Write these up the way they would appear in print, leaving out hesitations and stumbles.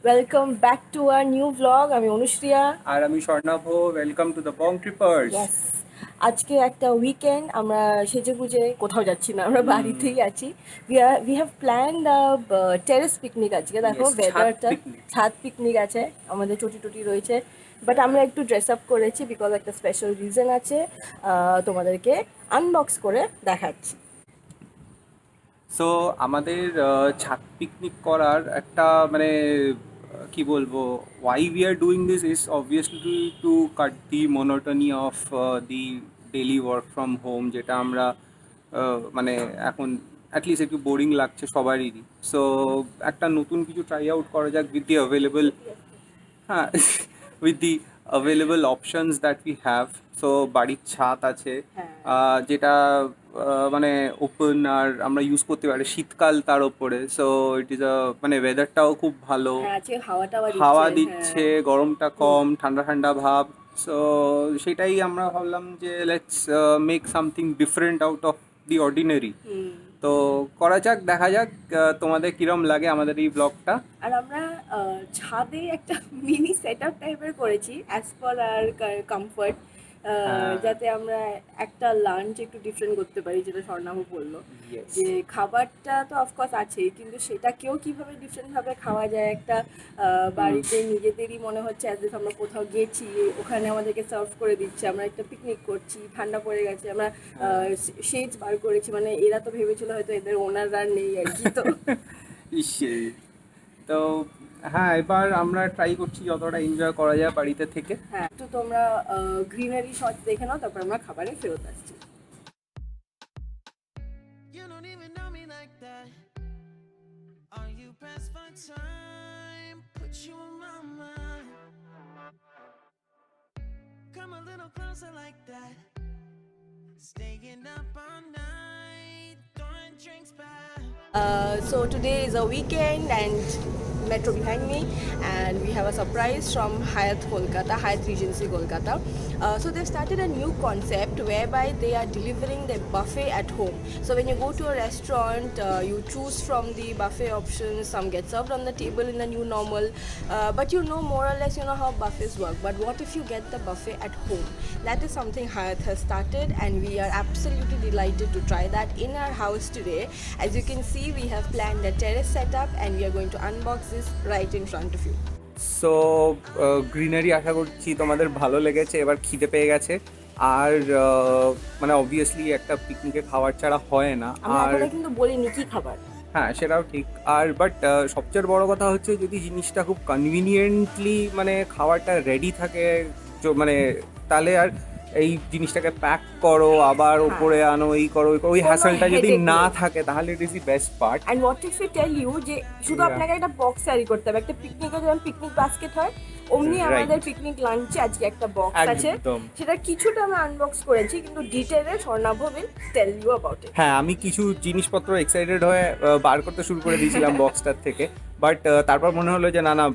Welcome back to our new vlog. আমি অনুশ্রিয়া। আর আমি Swarnava. Welcome to the Bong Trippers. Yes, আজকে একটা উইকেন্ড, আমরা সেজেগুজে কোথাও যাচ্ছি না, আমরা বাড়িতেই আছি। We have planned terrace picnic আজকে। দেখো ইয়েস, ছাদ ওয়েদারটা, পিকনিক। ছাদ পিকনিক আছে, আমাদের চটি টটি রয়েছে। বাট আমরা একটু ড্রেস আপ করেছি বিকজ একটা স্পেশাল রিজন আছে। তোমাদেরকে আনবক্স করে দেখাচ্ছি। সো আমাদের ছাদ পিকনিক করার একটা মানে কি বলবো, why we are doing this is obviously two cut the monotony of the daily work from home, যেটা আমরা মানে এখন অ্যাটলিস্ট একটু বোরিং লাগছে সবারই। সো একটা নতুন কিছু ট্রাই আউট করা যাক উইথ দি অ্যাভেলেবল, হ্যাঁ, with the available options that we have. So বাড়ির ছাদ আছে, হ্যাঁ, যেটা মানে ওপেন, আর আমরা ইউজ করতে পারি শীতকাল তার ওপরে। সো ইট ইজ মানে ওয়েদারটাও খুব ভালো, হ্যাঁ আজকে হাওয়া টাওয়া হাওয়া দিচ্ছে, হ্যাঁ। দিচ্ছে, গরমটা হুম। কম, ঠান্ডা ঠান্ডা ভাব। সো সেটাই আমরা ভাবলাম যে let's make something different out of the ordinary. Hmm. তো করা যাক, দেখা যাক তোমাদের কিরম লাগে আমাদের এই ব্লগটা। আর আমরা ছাদে একটা মিনি সেট আপ টাইপের করেছি অ্যাজ পার আর কমফর্ট, হ্যাঁ, যাতে আমরা একটা লাঞ্চ একটু ডিফারেন্ট করতে পারি, যেটা স্বর্ণাভ বললো। ইয়েস। যে খাবারটা তো অফকোর্স আছেই, কিন্তু সেটাকেও কিভাবে ডিফারেন্টভাবে খাওয়া যায়। একটা হুম। বাড়িতে নিজেদেরই মনে হচ্ছে অ্যাজ ইফ আমরা কোথাও গেছি, ওখানে আমাদেরকে সার্ভ করে দিচ্ছে, আমরা একটা পিকনিক করছি, ঠান্ডা পড়ে গেছে, আমরা শেডস বার করেছি, মানে এরা তো ভেবেছিল হয়তো এদের ওনাররা নেই আর কি, তো ইসে, তো হ্যাঁ, এবার আমরা ট্রাই করছি যতটা এনজয় করা যায় বাড়িতে থেকে। হ্যাঁ, একটু তোমরা গ্রিনারি শটস দেখে নাও, তারপর আমরা খাবারে ফেরত আসছি। You don't even know me like that. Are you past my time? Put you in my mind. Come a little closer like that. Staying up all night, throwing drinks back. So today is a weekend and metro behind me, and we have a surprise from Hyatt Kolkata, Hyatt Regency Kolkata. So they've started a new concept whereby they are delivering the buffet at home. So when you go to a restaurant, you choose from the buffet options. Some get served on the table in the new normal, but you know more or less you know how buffets work. But what if you get the buffet at home? That is something Hyatt has started, and we are absolutely delighted to try that in our house today. As you can see, we have planned a terrace setup, and we are going to unbox this right in front of you. So greenery আশা করছি তোমাদের ভালো লেগেছে, এবার খিদে পেয়ে গেছে। আর মানে অবভিয়াসলি একটা পিকনিকে খাবার ছাড়া হয় না। আমরা আর এখনো কিন্তু বলিনি কি খাবার। হ্যাঁ, সেটাও ঠিক। আর বাট সবচেয়ে বড় কথা হচ্ছে যদি জিনিসটা খুব কনভিনিয়েন্টলি মানে খাবারটা রেডি থাকে, মানে তাহলে আর এই জিনিসটাকে প্যাক করো, আবার হ্যাঁ, ওপরে আনো, এই করো ওই করো, ওই কোনো হ্যাসেলটা যদি headache না নেই। থাকে তাহলে it is the best part. And what if you tell you যে শুধু আপনাকে একটা বক্স ক্যারি করতে হবে, একটা পিকনিকে যেমন পিকনিক বাস্কেট হয় অমনি আমাদের রাইট, পিকনিক লাঞ্চে আজকে একটা বক্স আছে। একদম। সেটা কিছুটা আমরা আনবক্স করেছি, কিন্তু ডিটেলে Swarnava will tell you about it. হ্যাঁ, আমি কিছু জিনিসপত্র এক্সাইটেড হয়ে বার করতে শুরু করে দিয়েছিলাম বক্সটার থেকে। বাট তারপর মনে হলো যে না না,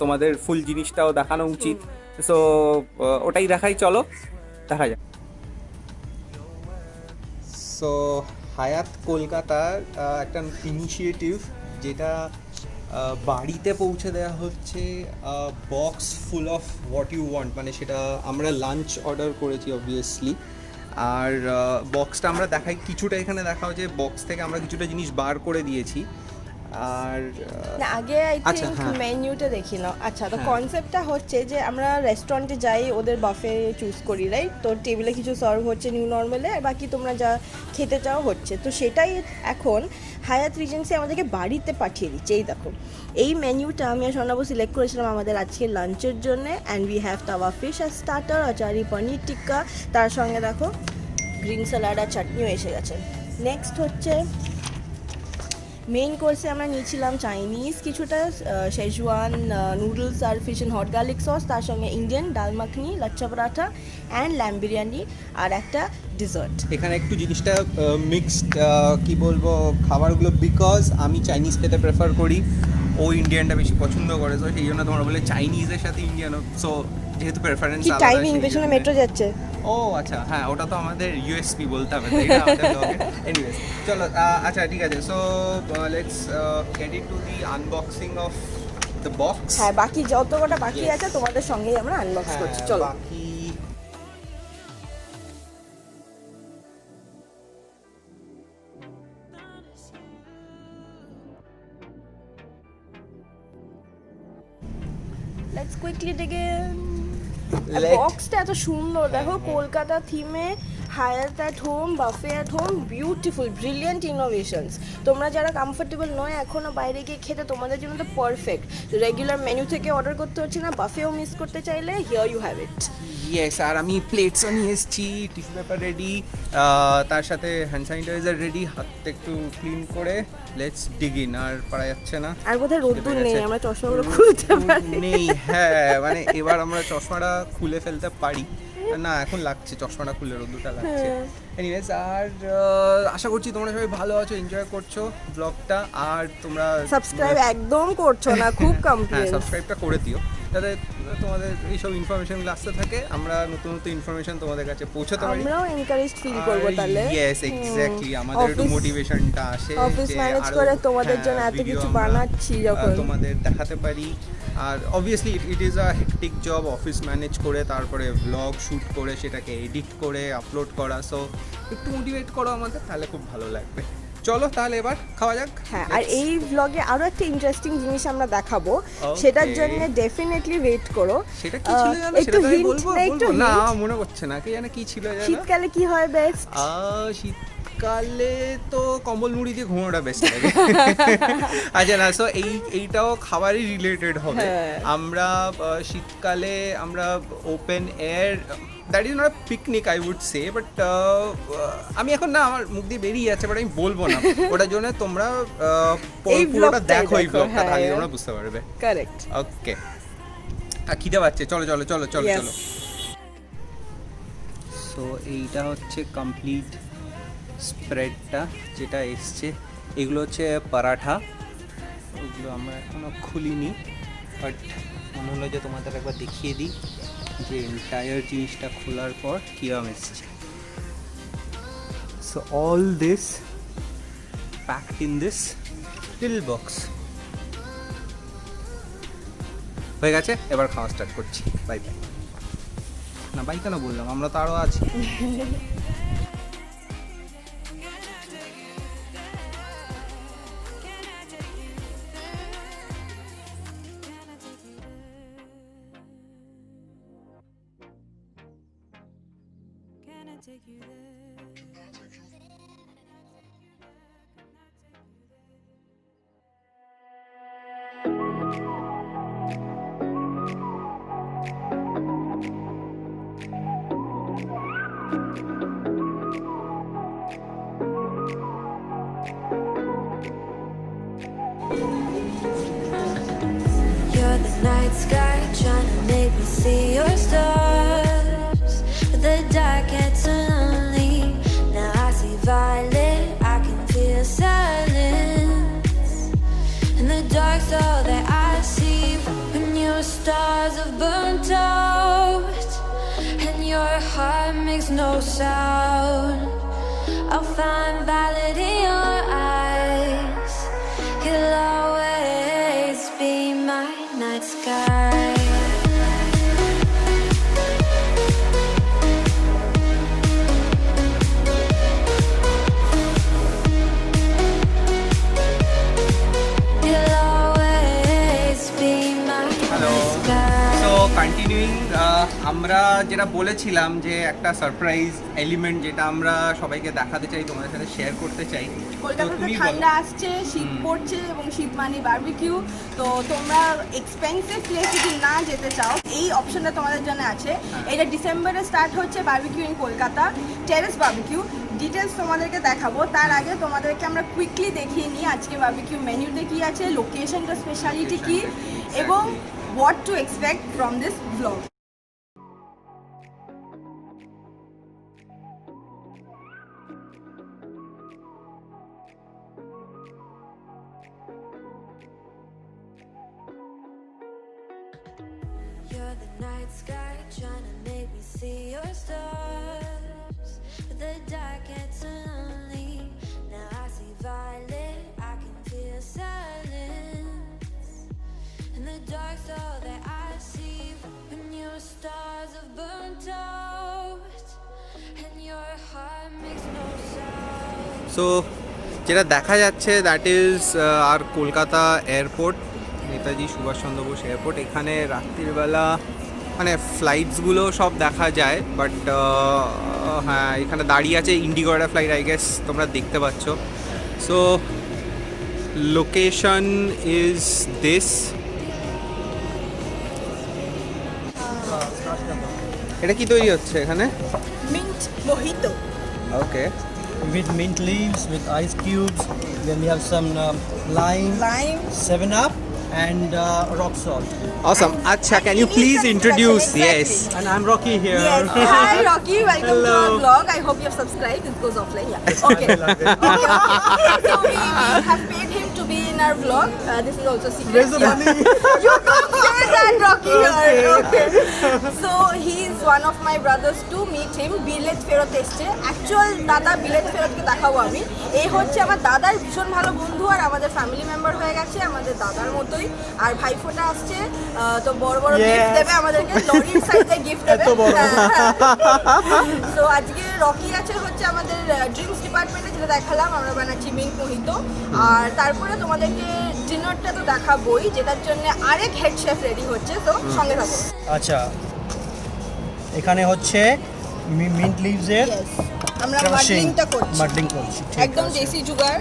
তোমাদের ফুল জিনিসটাও দেখানো উচিত। সো ওটাই দেখাই, চলো দেখা যাক। সো হায়াত কলকাতার একটা ইনিশিয়েটিভ, যেটা বাড়িতে পৌঁছে দেওয়া হচ্ছে box full of what you want. মানে সেটা আমরা লাঞ্চ অর্ডার করেছি অবভিয়াসলি। আর বক্সটা আমরা দেখাই, কিছুটা এখানে দেখাও যে বক্স থেকে আমরা কিছুটা জিনিস বার করে দিয়েছি। আর না, আগে আই আচ্ছা, থিঙ্ক হ্যাঁ, মেনুটা দেখি নাও। আচ্ছা, তো হ্যাঁ। কনসেপ্টটা হচ্ছে যে আমরা রেস্টুরেন্টে যাই, ওদের বাফে চুজ করি, রাইট? তো টেবিলে কিছু সার্ভ হচ্ছে নিউ নর্মালে, আর বাকি তোমরা যা খেতে চাও হচ্ছে। তো সেটাই এখন হায়াত রিজেন্সি আমাদেরকে বাড়িতে পাঠিয়ে দিচ্ছে। এই দেখো, এই মেনুটা আমি আর স্বর্ণাভ সিলেক্ট করেছিলাম আমাদের আজকের লাঞ্চের জন্য। অ্যান্ড উই হ্যাভ তাওয়া ফিশ আর স্টার্টার, আচারি পনির টিক্কা, তার সঙ্গে দেখো গ্রিন স্যালাড আর চাটনিও এসে গেছে। নেক্সট হচ্ছে মেইন কোর্সে আমরা নিয়েছিলাম চাইনিজ কিছুটা, শেজওয়ান নুডলস আর fish and hot garlic sauce, তার সঙ্গে Indian dal makhani, lachha paratha and lamb biryani, আর একটা ডিজার্ট। এখানে একটু জিনিসটা মিক্সড, কি বলবো, খাবারগুলো, বিকজ আমি চাইনিজ খেতে প্রেফার করি, ও ইন্ডিয়ানটা বেশি পছন্দ করে। তো সেই জন্য তোমরা বলে চাইনিজের সাথে ইন্ডিয়ানও। সো যেহেতু প্রেফারেন্স কি আলাদা, টাইমিং, সেই পেছনে জন্যে- মেট্রো যাচ্ছে। ও আচ্ছা, হ্যাঁ, ওটা তো আমাদের ইউএসপি বলতে হবে, তাই না? এনিওয়েজ, চলো, আচ্ছা ঠিক আছে। So let's get in to the unboxing of the box. হ্যাঁ, বাকি যত কটা বাকি আছে তোমাদের সঙ্গেই আমরা আনবক্স করছি, চলো। বাকি লেটস কুইকলি ডিগে। Let- বক্সটা এত সুন্দর, দেখো কলকাতা থিমে, হায়াত at home, বাফে at home, beautiful, brilliant innovations. তোমরা যারা কমফোর্টেবল নয় এখনও বাইরে গিয়ে খেতে, তোমাদের জন্য তো পারফেক্ট। রেগুলার মেনু থেকে অর্ডার করতে হচ্ছে না, বাফেও মিস করতে চাইলে here you have it. Yes, আর আমি প্লেটসও নিয়ে এসেছি, টিস্যু পেপার রেডি, তার সাথে হ্যান্ড স্যানিটাইজার রেডি, হাতটা একটু ক্লিন করে লেটস ডিগ ইন। আর পারা যাচ্ছে না, আর বোধহয় রোদ্দুর লেগে নেই, গেছে। আমরা চশমাগুলো খুলতে পারি। নেই, হ্যাঁ, মানে এবার আমরা চশমাটা খুলে ফেলতে পারি না, এখন লাগছে চশমাটা খুলে, রোদ্দুরটা লাগছে। এনিওয়েজ, আর আশা করছি তোমরা সবাই ভালো আছো, এনজয় করছো ব্লগটা। আর তোমরা সাবস্ক্রাইব একদম করছো না, খুব হ্যাঁ, কমপ্লেন। সাবস্ক্রাইবটা করে দিও, যাতে তোমাদের এইসব ইনফরমেশনগুলো আসতে থাকে, আমরা নতুন নতুন ইনফরমেশন তোমাদের কাছে পৌঁছাতে পারি। আমরাও এনকারেজড ফিল করবো তাহলে। ইয়েস, এক্স্যাক্টলি, আমাদের একটু মোটিভেশনটা আসে, অফিস যে ম্যানেজ আরো, করে তোমাদের জন্য হ্যাঁ, এত video কিছু আমরা, বানাচ্ছি যখন। তোমাদের দেখাতে পারি। আর obviously it is a hectic job, office manage করে তারপরে ব্লগ শ্যুট করে সেটাকে এডিট করে আপলোড করা। সো একটু মোটিভেট করো আমাদের, তাহলে খুব ভালো লাগবে। চলো তাহলে এবার খাওয়া যাক। হ্যাঁ, আর এই ব্লগে আরো একটা ইন্টারেস্টিং জিনিস আমরা দেখাবো, Okay. সেটার জন্য ডেফিনেটলি ওয়েট করো। সেটা কি ছিল জানো? একটু সেটা তো আমি hint বলবো, না, একটু বলবো না, hint? মনে পড়ছে না, কে জানে কি ছিল জানো? শীতকালে কি হয় বেস্ট? শীতকালে তো কম্বল মুড়ি দিয়ে ঘুমোটা বেস্ট লাগে। আচ্ছা, না, সো এইটাও খাবারই রিলেটেড হবে। হ্যাঁ। আমরা শীতকালে আমরা open air, that is not picnic I would say, but আমি এখন না, আমার মুখ দিয়ে বেরিয়ে যাচ্ছে, বাট আমি বলবো না। ওটার জন্য তোমরা এই পুরোটা vlogটাই দেখো, এই দেখো, ব্লগটা, হ্যাঁ। তাহলে তোমরা বুঝতে পারবে। কারেক্ট। ওকে, আর খিদে পাচ্ছে, চলো চলো চলো চলো Yes. চলো। সো এইটা হচ্ছে কমপ্লিট স্প্রেডটা যেটা এসছে। এগুলো হচ্ছে পরাঠা, ওগুলো আমরা এখনও খুলিনি, বাট মনে হলো যে তোমাদের একবার দেখিয়ে দিই যে এন্টায়ার জিনিসটা খোলার পর কীরকম এসছে। So all this packed in this little box. হয়ে গেছে, এবার খাওয়া স্টার্ট করছি। Bye bye. না, বাই কেন বললাম, আমরা তো আরও আছি। Can I take you there? You're the night sky trying to make me see your stars, but the dark gets lonely. Now I see violet, I can feel silence. In the dark's all that I see. When your stars have burnt out and your heart makes no sound, I'll find violet in your eyes. You'll always be my night sky. You'll always be my hello, night sky. So continuing, আমরা যেটা বলেছিলাম যে একটা surprise element যেটা আমরা সবাইকে দেখাতে চাই, তোমাদের সাথে শেয়ার করতে চাই। তো কলকাতাতে তুমি বলো। ঠান্ডা আসছে, শীত পড়ছে, এবং শীত মানে বারবিকিউ। তো তোমরা এক্সপেন্সিভ প্লেস যদি না যেতে চাও, এই অপশনটা তোমাদের জন্য আছে। এটা ডিসেম্বরে স্টার্ট হচ্ছে barbecue in Kolkata, terrace barbecue. Details তোমাদেরকে দেখাবো, তার আগে তোমাদেরকে আমরা কুইকলি দেখিয়ে নিই আজকে বারবিকিউ মেনুতে কি আছে, লোকেশনটা স্পেশালিটি কি, এবং what to expect from this blog. You're the night sky trying to make me see your stars, but the dark gets lonely. Now I see violet, I can feel silence. In the so যেটা দেখা যাচ্ছে that is R Kolkata airport, Netaji Subhash Chandra Bose airport. এখানে রাত্রিবেলা মানে ফ্লাইটসগুলো সব দেখা যায়, but হ্যাঁ এখানে দাঁড়িয়ে আছে ইন্ডিগো একটা ফ্লাইট, আই গেস তোমরা দেখতে পাচ্ছ। So location is this. এটা কি তৈরি হচ্ছে এখানে? Mint mojito. Okay, with mint leaves, with ice cubes. Then we have some lime, lime 7-Up, and rock salt. awesome. Acha, can you please introduce? Yes. And I'm Rocky here. Yes. Hi Rocky, welcome Hello. to our vlog. I hope you have subscribed. It goes offline. Yeah. Okay. So we have paid him to be in our vlog. This is also secret. Where's the Yeah. money? You don't say that, Rocky. Okay. So he is one of my brothers. To meet him, বিলেত ফেরত এসছে। Actual দাদা বিলেত ফেরতকে দেখাবো আমি। এই হচ্ছে আমার দাদার ভীষণ ভালো বন্ধু আর আমাদের ফ্যামিলি মেম্বার হয়ে গেছে, আমাদের দাদার মতোই। আর ভাইফোঁটা আসছে, তো বড় বড় গিফট Yes. দেবে আমাদেরকে, লরির সাইজে গিফট দেবে। এত বড়। তো আজকে রকি আছে হচ্ছে আমাদের ড্রিঙ্কস ডিপার্টমেন্টে, যেটা দেখালাম আমরা বানাচ্ছি মিন্ট মোহিতো। আর তারপরে তোমাদেরকে ডিনারটা তো দেখাবোই, যেটার জন্য আরেক হেড শেফ রেডি হচ্ছে, তো সঙ্গে থাকো। আচ্ছা, এখানে হচ্ছে মিন্ট লিভস এর আমরা মাডলিংটা করছি, মাডলিং করছি, ঠিক একদম আছে। দেশি জুগার,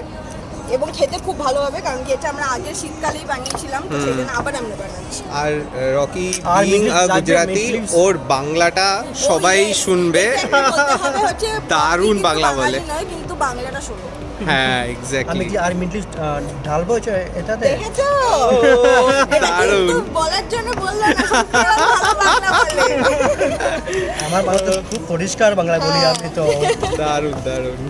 এবং খেতে খুব ভালো হবে, কারণ কি এটা আমরা আগের শীতকালেই বানিয়েছিলাম, তো সেই জন্য আবার আমরা বানাচ্ছি। আর রকি আর বিং English যার যে গুজরাটি, Muslims- ওর বাংলাটা সবাই Oh, yes. শুনবে। এটা বলতে হবে হচ্ছে দারুণ কিন্তু বাংলা বাঙালি বলে। নয়, কিন্তু বাংলাটা শোনো। হ্যাঁ, আমি এক্স্যাক্টলি। কি আর মিন্ট লিভস ঢালবো এটাতে? দেখেছো? Oh, এটা দারুণ। কিন্তু বলার জন্য বললাম না, সত্যি ওরা ভালো বাংলা বলে। আমার বাংলা তো খুব পরিষ্কার বাংলা বলি আমি তো। দারুণ দারুণ।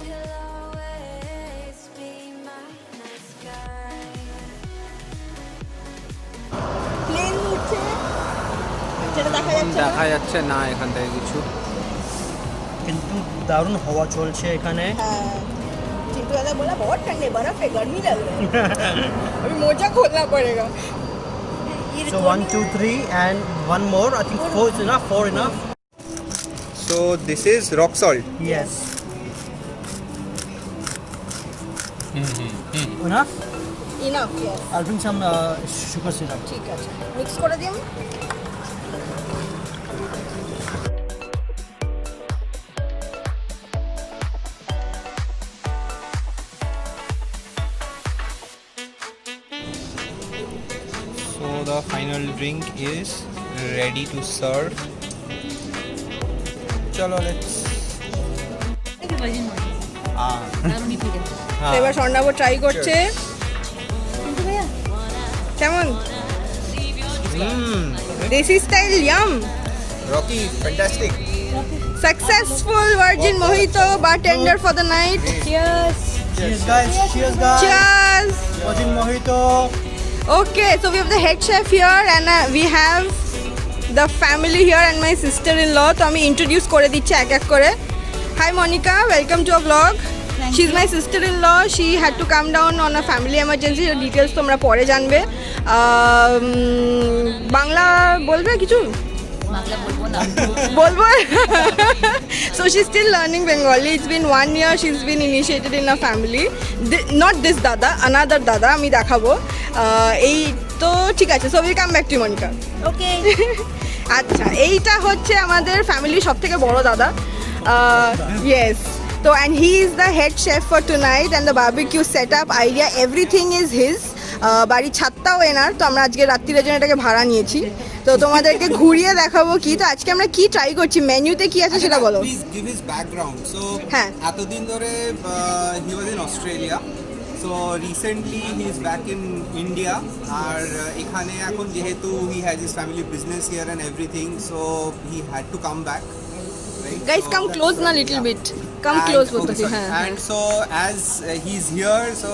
You'll always be my night sky. Plane উঠছে, সেটা দেখা যাচ্ছে না। দেখা যাচ্ছে না এখান থেকে কিছু। কিন্তু দারুণ হাওয়া চলছে এখানে। हाँ, चिंटू दादा बोला बहुत ठंडे बर्फ है, गर्मी लग रही है। अभी मोजा खोलना पड़ेगा। So 1, 2, 3 and one more. I think 4 is enough. 4 enough. So this is rock salt. Yes. Enough? Enough, yes. I'll bring some sugar syrup. ঠিক আছে, মিক্স করে দিই আমি। So the final drink is ready to serve. চলো let's. তো এবার Swarnab try করছে, কেমন desi style yum. Rocky fantastic. Successful virgin mojito bartender for the night. Cheers. Cheers, guys. Cheers, guys. Cheers. Virgin mojito. Okay, so we have the head chef here and we have the family here and my sister-in-law. তো আমি introduce করে দিচ্ছি এক এক করে। Hi Monica, welcome to our vlog. She's my sister-in-law. She had to come down on a family emergency. Her details তোমরা পরে জানবে। বাংলা বলবে কিছু? বলবো। So she's still learning Bengali. It's been 1 year she's been initiated in a family. Not this dada, another dada আমি দেখাবো। এই তো ঠিক আছে, so we'll come back to you, Monica. Okay. আচ্ছা, এইটা হচ্ছে আমাদের ফ্যামিলির সবথেকে বড় দাদা। Yes. So and he is the head chef for tonight and the barbecue setup idea, everything is his. বাড়ির ছাদটাও এনার, তো আমরা আজকে রাত্রির জন্য এটাকে ভাড়া নিয়েছি, তো তোমাদেরকে ঘুরিয়ে দেখাবো কি। তো আজকে আমরা কি ট্রাই করছি, মেনুতে কি আছে সেটা বলো। Please give his background. So হ্যাঁ। এতদিন ধরে he was in Australia, so recently he is back in India. আর এখানে এখন যেহেতু he has his family business here and everything, so he had to come back. Guys, come close na little bit. Come close both of you. And so as he's here, so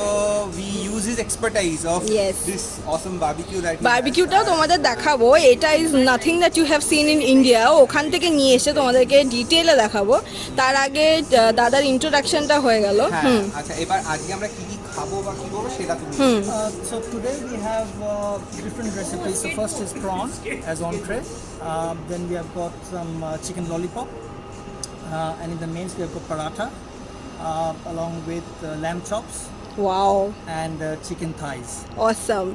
we use his expertise of Yes. this awesome barbecue that he বারবিকিউটাও has. তোমাদের দেখাবো। এটা is nothing that you have seen in India. ওখান থেকে নিয়ে এসে তোমাদেরকে ডিটেলে দেখাবো। তার আগে দাদার ইন্ট্রোডাকশনটা হয়ে গেল। হ্যাঁ, আচ্ছা এবার আজকে আমরা কি কি খাবো বা কি করবো সেটা তুমি So today we have different recipes. So first is prawn as entree. Then we have got some chicken lollipop. And in the mains we have got paratha along with lamb chops wow and chicken thighs. Awesome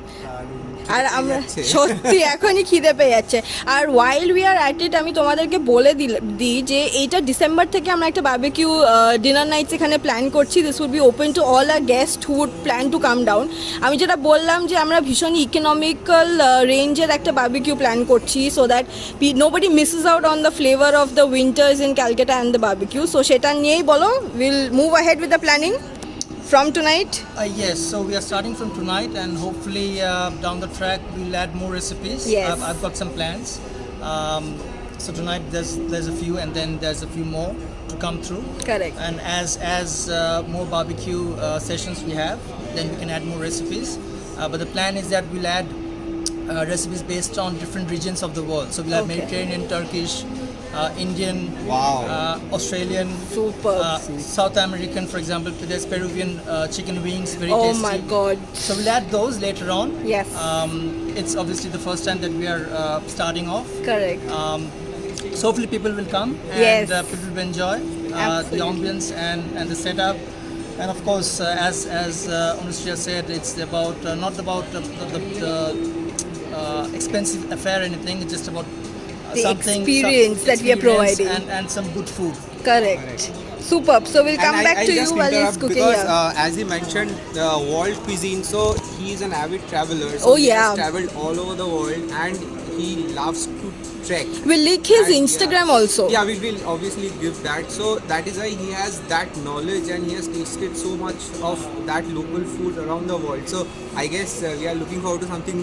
আর আমরা সত্যি এখনই খিদে পেয়ে যাচ্ছে আর ওয়াইল we are at it আমি তোমাদেরকে বলে দিই যে এইটা ডিসেম্বর থেকে আমরা একটা বারবিকিউ ডিনার নাইটস এখানে প্ল্যান করছি this would be open to all our guest who would plan to come down আমি যেটা বললাম যে আমরা ভীষণ ইকোনমিক্যাল রেঞ্জের একটা বারবিকিউ প্ল্যান করছি so that nobody misses out on the flavour of the winters in Calcutta and the barbecue so সেটা নিয়েই বলো will move ahead with the planning from tonight. Yes, so we are starting from tonight, and hopefully down the track we'll add more recipes. Yes. I've got some plans. So tonight there's a few, and then there's a few more to come through. Correct. And as more barbecue sessions we have, then we can add more recipes. But the plan is that we'll add recipes based on different regions of the world. So we'll have Okay. Mediterranean, Turkish, Indian, Wow. Australian, Super. South American, for example. There's Peruvian chicken wings, very Oh tasty. my god. So we'll add those later on. Yes. It's obviously the first time that we are starting off. Correct. So hopefully people will come and Yes. people will enjoy the Absolutely. ambience and the setup. And of course, as Anushya said, it's about not about the expensive affair or anything. It's just about The something, experience that we are experience providing. and some good food. Correct. Superb. So we'll come back to you while he's cooking because here. as he mentioned world cuisine, so he is an avid traveler, so Oh, he yeah. has traveled all over the world and he loves to trek. We'll link his And, Instagram yeah. also. Yeah, we will obviously give that. So that is why he has that knowledge and he has tasted so much of that local food around the world. So I guess we are looking forward to something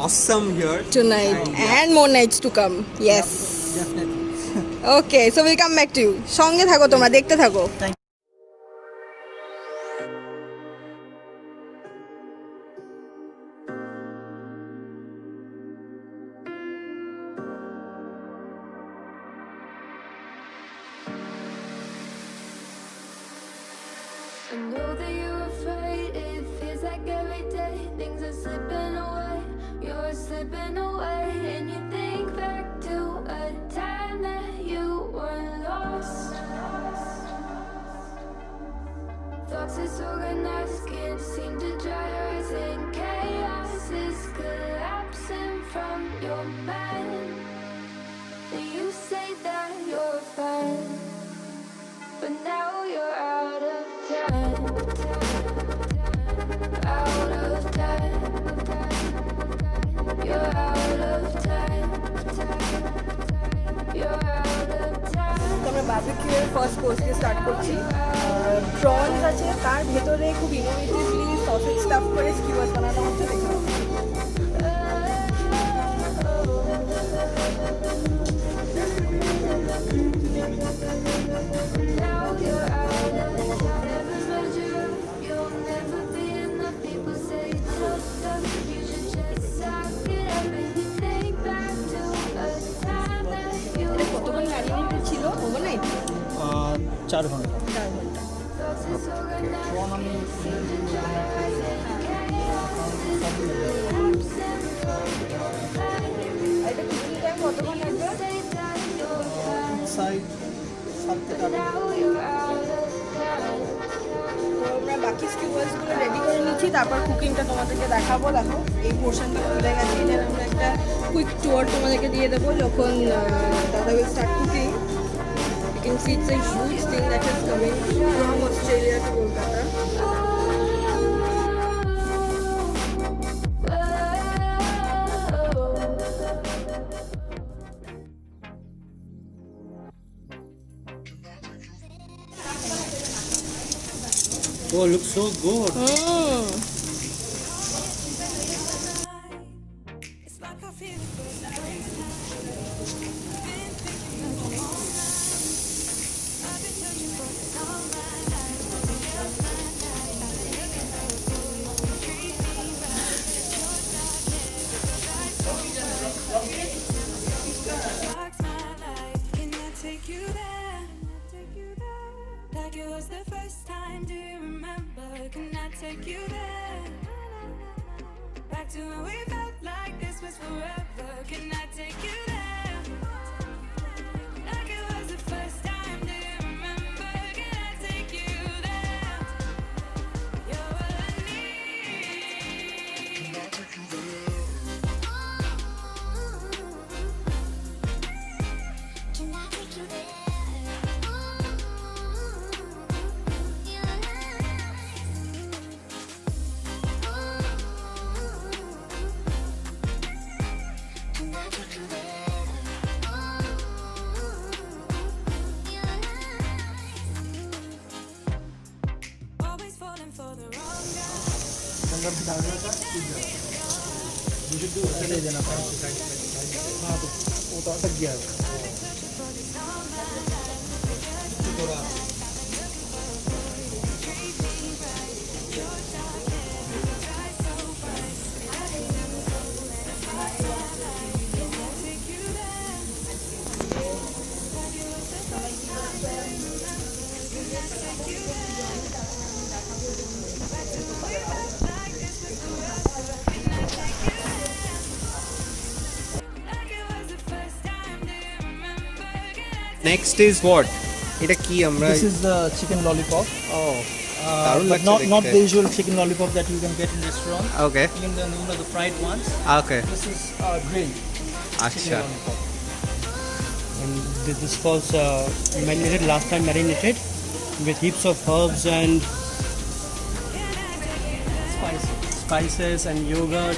awesome here Tonight yeah. and more nights to come. Yes. Definitely. Okay, so we'll come back to you. সঙ্গে থাকো তোমরা দেখতে থাকো. I know that you're afraid. It feels like every day things are slipping away. You're slipping away, and you think back to a time that you were lost. Thoughts disorganized, can't seem to dry your eyes, and chaos is collapsing from your mind. And you say that you're fine, but now you're out of time. Out of time. You're out of time. You're out of time. তো আমরা barbecue এর first course দিয়ে start করছি prawns আছে তার ভেতরে খুব ইনোভেটিভলি sausage staff করে স্কিউয়ার্স বানানো হচ্ছে দেখো Now you're out of time. Never measure up. You'll never be enough. People say you're tough stuff. You should just suck it up and you think back to a time that you এটা কতক্ষণ marinated ছিল overnight 4 ঘন্টা 4 ঘন্টা thoughts disorganized. prawn আমি আর এটা cooking time কতক্ষণ লাগবে side 7 থেকে 8 Now you're out of time. তো আমরা বাকি স্কিউয়ার্সগুলো রেডি করে নিচ্ছি তারপর কুকিংটা তোমাদেরকে দেখাবো দেখো এই পোর্শনটা খুলে গেছে এটার আমরা একটা কুইক টুয়ার তোমাদেরকে দিয়ে দেবো যখন দাদা will start cooking you can see it's a huge thing that is coming from Australia to Kolkata Oh, looks so good. Sparks my life. Can I take you there? Like it was the first time. Do you remember? remember. Can I take you there? Back to when we felt like this was forever. Can I take you there? Like it was the first time. Do you remember? Can I take you there? You're what I need. Can I take you there? Can I take you there? Always falling for the wrong guy. चले देना हाँ तो वो तो अटक गया है Like it was the first time. Do you remember? Can I next is what এটা কি আমরা This is the chicken lollipop, ও দারুণ but লাগছে not দেখতে। the usual chicken lollipop that you can get in restaurant. Okay Even the fried ones. Okay This is grilled আচ্ছা chicken lollipop. And this was marinated last time marinated with heaps of herbs and spices and yogurt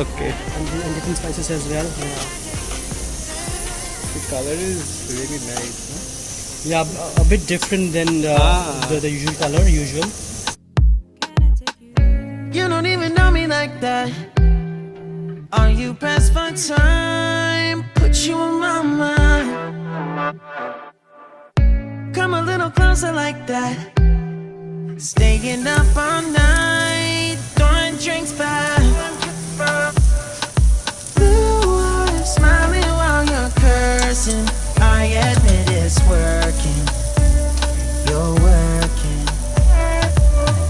okay and different spices as well. the color is really nice Yeah, a bit different than the usual color. take you there? You don't even know me like that. Are you pressed for time? Put you in my mind. Come a little closer like that. Staying up all night, throwing drinks back. Blue eyes smiling while you're cursing. I admit it's working. You're working.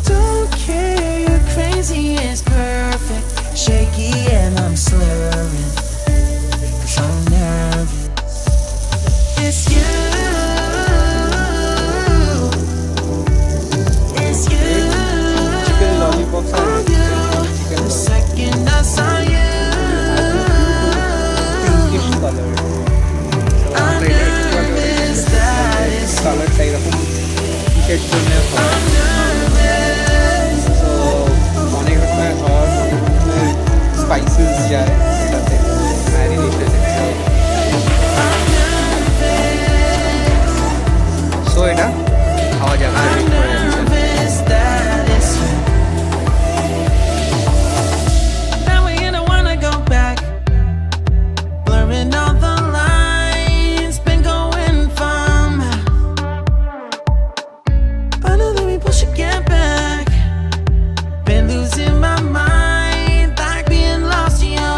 Don't care, you're crazy, it's perfect. Shaky and I'm slurring, 'cause I'm nervous. It's you. It's you. chicken lollipops are Oh, you. The second I saw you, pinkish color I'm nervous that it's you. কালারটা এরকম কিসের জন্য হয় I'm nervous. তো অনেক রকমের herb অনেক রকমের স্পাইসেস যায় এটাতে ম্যারিনেটেড সো এটা খাওয়া যাবে না I'm nervous that it's you. Now we don't wanna go back. Blurring all the lines, been going from. But now that we push it, get back. Been losing my mind, like being lost to you.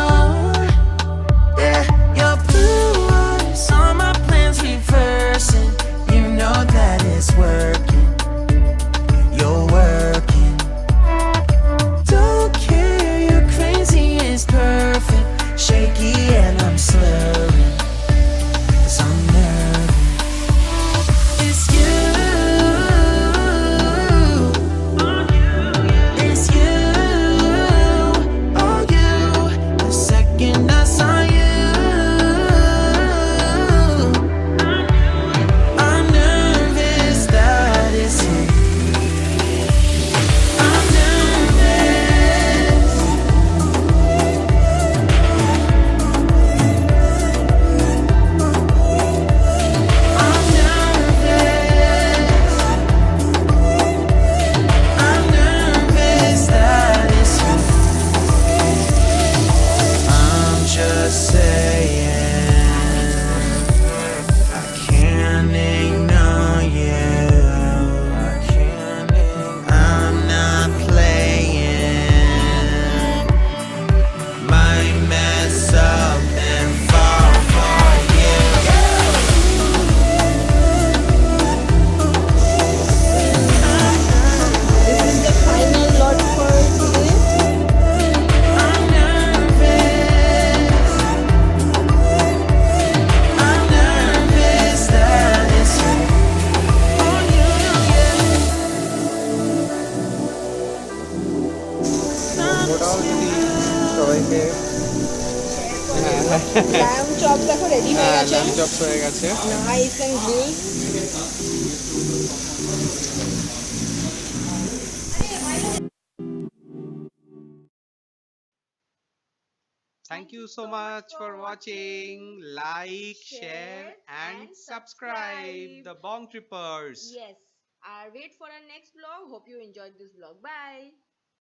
মোটামুটি সবাইকে lamp chop দেখো ready হয়ে গেছে, lamp chops হয়ে গেছে। Nice and grill. Thank you so much for watching. Like, share, and subscribe. The Bong Trippers. Yes, আর wait for our next vlog. Hope you enjoyed this vlog. Bye.